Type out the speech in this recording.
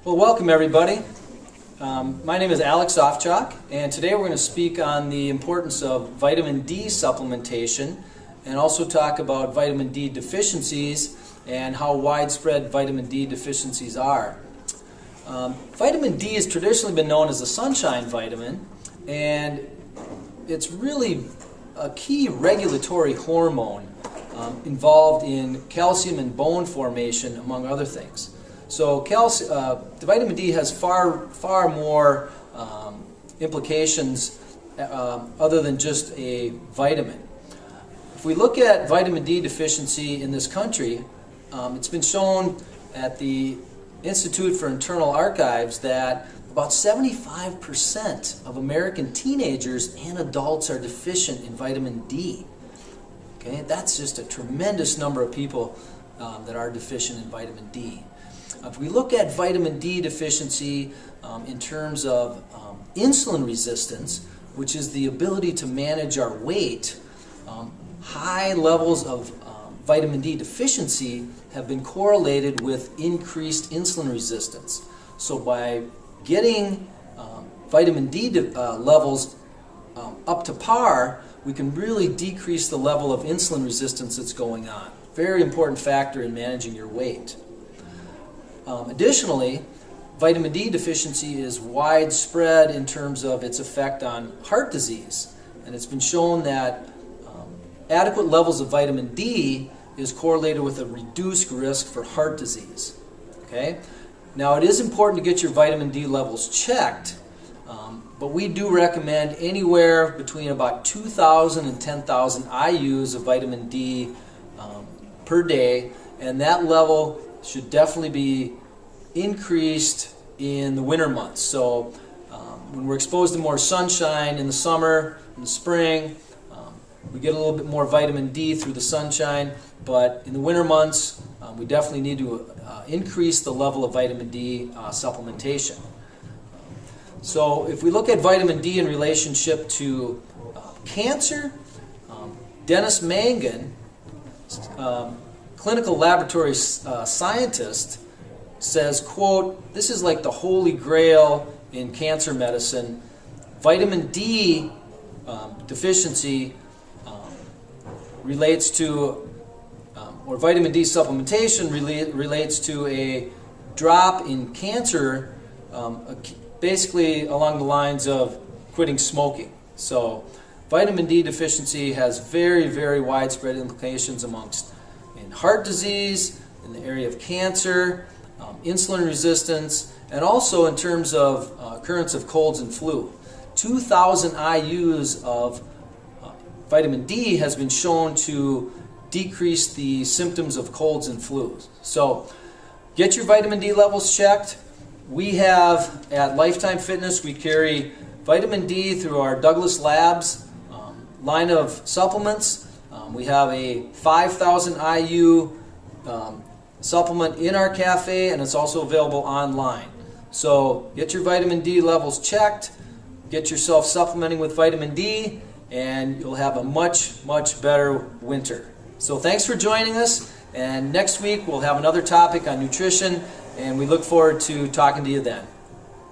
Well, welcome everybody. My name is Alex Ofchak, and today we're going to speak on the importance of vitamin D supplementation and also talk about vitamin D deficiencies and how widespread vitamin D deficiencies are. Vitamin D has traditionally been known as a sunshine vitamin, and it's really a key regulatory hormone involved in calcium and bone formation, among other things. So the vitamin D has far more implications other than just a vitamin. If we look at vitamin D deficiency in this country, it's been shown at the Institute for Internal Archives that about 75% of American teenagers and adults are deficient in vitamin D. Okay, that's just a tremendous number of people that are deficient in vitamin D. If we look at vitamin D deficiency in terms of insulin resistance, which is the ability to manage our weight, high levels of vitamin D deficiency have been correlated with increased insulin resistance. So by getting vitamin D levels up to par, we can really decrease the level of insulin resistance that's going on. Very important factor in managing your weight. Additionally, vitamin D deficiency is widespread in terms of its effect on heart disease, and it's been shown that adequate levels of vitamin D is correlated with a reduced risk for heart disease. Okay? Now, it is important to get your vitamin D levels checked, but we do recommend anywhere between about 2,000 and 10,000 IUs of vitamin D per day, and that level should definitely be increased in the winter months. So when we're exposed to more sunshine in the summer, in the spring, we get a little bit more vitamin D through the sunshine, but in the winter months, we definitely need to increase the level of vitamin D supplementation. So if we look at vitamin D in relationship to cancer, Dennis Mangan, clinical laboratory scientist, says, quote, "This is like the holy grail in cancer medicine. Vitamin D deficiency relates to, or vitamin D supplementation relates to a drop in cancer, basically along the lines of quitting smoking." So vitamin D deficiency has very, very widespread implications amongst in heart disease, in the area of cancer, insulin resistance, and also in terms of occurrence of colds and flu. 2,000 IUs of vitamin D has been shown to decrease the symptoms of colds and flus. So get your vitamin D levels checked. We have at Lifetime Fitness, we carry vitamin D through our Douglas Labs line of supplements. We have a 5,000 IU supplement in our cafe, and it's also available online. So get your vitamin D levels checked, get yourself supplementing with vitamin D, and you'll have a much, much better winter. So thanks for joining us, and next week we'll have another topic on nutrition, and we look forward to talking to you then.